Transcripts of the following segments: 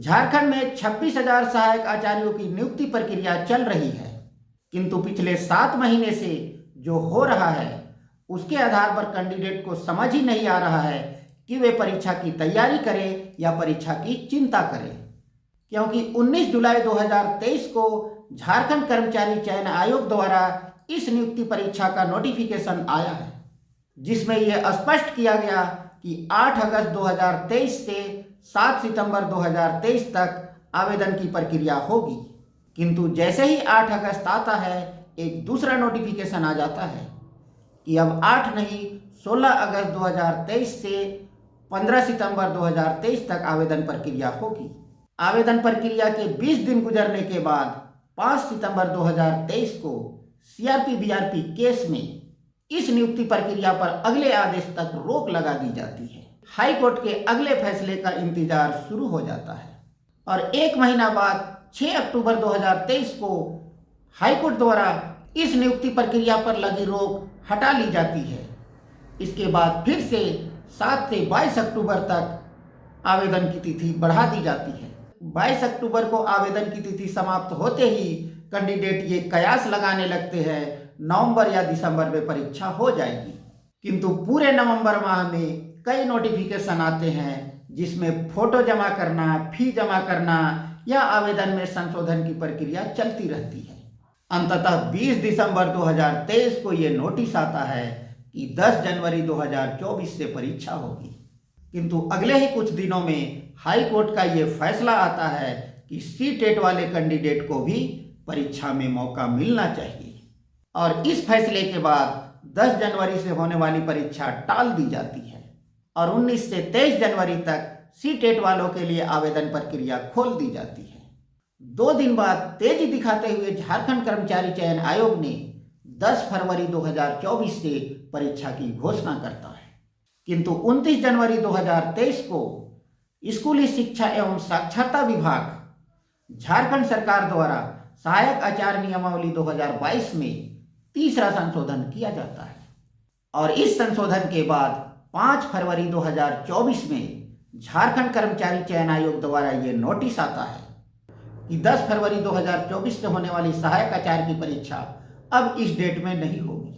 झारखंड में 26,000 सहायक आचार्यों की नियुक्ति प्रक्रिया चल रही है, किंतु पिछले 7 महीने से जो हो रहा है उसके आधार पर कैंडिडेट को समझ ही नहीं आ रहा है कि वे परीक्षा की तैयारी करें या परीक्षा की चिंता करें। क्योंकि 19 जुलाई 2023 को झारखंड कर्मचारी चयन आयोग द्वारा इस नियुक्ति परीक्षा का नोटिफिकेशन आया है, जिसमें यह स्पष्ट किया गया कि 8 अगस्त 2023 से 7 सितंबर 2023 तक आवेदन की प्रक्रिया होगी। किंतु जैसे ही 8 अगस्त आता है, एक दूसरा नोटिफिकेशन आ जाता है कि अब 8 नहीं 16 अगस्त 2023 से 15 सितंबर 2023 तक आवेदन प्रक्रिया होगी। आवेदन प्रक्रिया के 20 दिन गुजरने के बाद 5 सितंबर 2023 को सीआरपी बीआरपी केस में इस नियुक्ति प्रक्रिया पर अगले आदेश तक रोक लगा दी जाती है। हाई कोर्ट के अगले फैसले का इंतजार शुरू हो जाता है और 1 महीना बाद 6 अक्टूबर 2023 को हाई कोर्ट द्वारा इस नियुक्ति प्रक्रिया पर लगी रोक हटा ली जाती है। इसके बाद फिर से 7 से 22 अक्टूबर तक आवेदन की तिथि बढ़ा दी जाती है। 22 अक्टूबर को आवेदन की तिथि समाप्त होते ही कैंडिडेट ये कयास लगाने लगते हैं नवंबर या दिसंबर में परीक्षा हो जाएगी। किंतु पूरे नवंबर माह में कई नोटिफिकेशन आते हैं जिसमें फोटो जमा करना, फी जमा करना या आवेदन में संशोधन की प्रक्रिया चलती रहती है। अंततः 20 दिसंबर 2023 को ये नोटिस आता है कि 10 जनवरी 2024 से परीक्षा होगी। किंतु अगले ही कुछ दिनों में हाई कोर्ट का ये फैसला आता है कि सी-टेट वाले कैंडिडेट को भी परीक्षा में मौका मिलना चाहिए और इस फैसले के बाद 10 जनवरी से होने वाली परीक्षा टाल दी जाती है और 19 से 23 जनवरी तक सी-टेट वालों के लिए आवेदन प्रक्रिया खोल दी जाती है। 2 दिन बाद तेजी दिखाते हुए झारखंड कर्मचारी चयन आयोग ने 10 फरवरी 2024 से परीक्षा की घोषणा करता है। किंतु 29 जनवरी 2023 को स्कूली शिक्षा एवं साक्षरता विभाग झारखंड सरकार द्वारा सहायक आचार्य नियमावली 2022 में तीसरा संशोधन किया जाता है और इस संशोधन के बाद 5 फरवरी 2024 में झारखंड कर्मचारी चयन आयोग द्वारा ये नोटिस आता है कि 10 फरवरी 2024 से होने वाली सहायक आचार्य की परीक्षा अब इस डेट में नहीं होगी,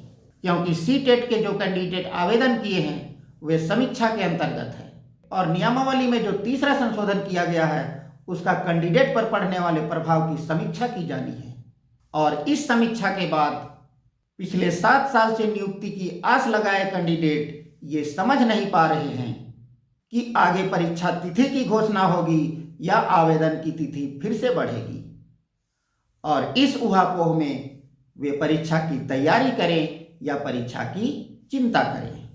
क्योंकि सी-टेट के जो कैंडिडेट आवेदन किए हैं वे समीक्षा के अंतर्गत है और नियमावली में जो तीसरा संशोधन किया गया है उसका कैंडिडेट पर पड़ने वाले प्रभाव की समीक्षा की जानी है। और इस समीक्षा के बाद पिछले 7 साल से नियुक्ति की आस लगाए कैंडिडेट ये समझ नहीं पा रहे हैं कि आगे परीक्षा तिथि की घोषणा होगी या आवेदन की तिथि फिर से बढ़ेगी और इस ऊहापोह में वे परीक्षा की तैयारी करें या परीक्षा की चिंता करें।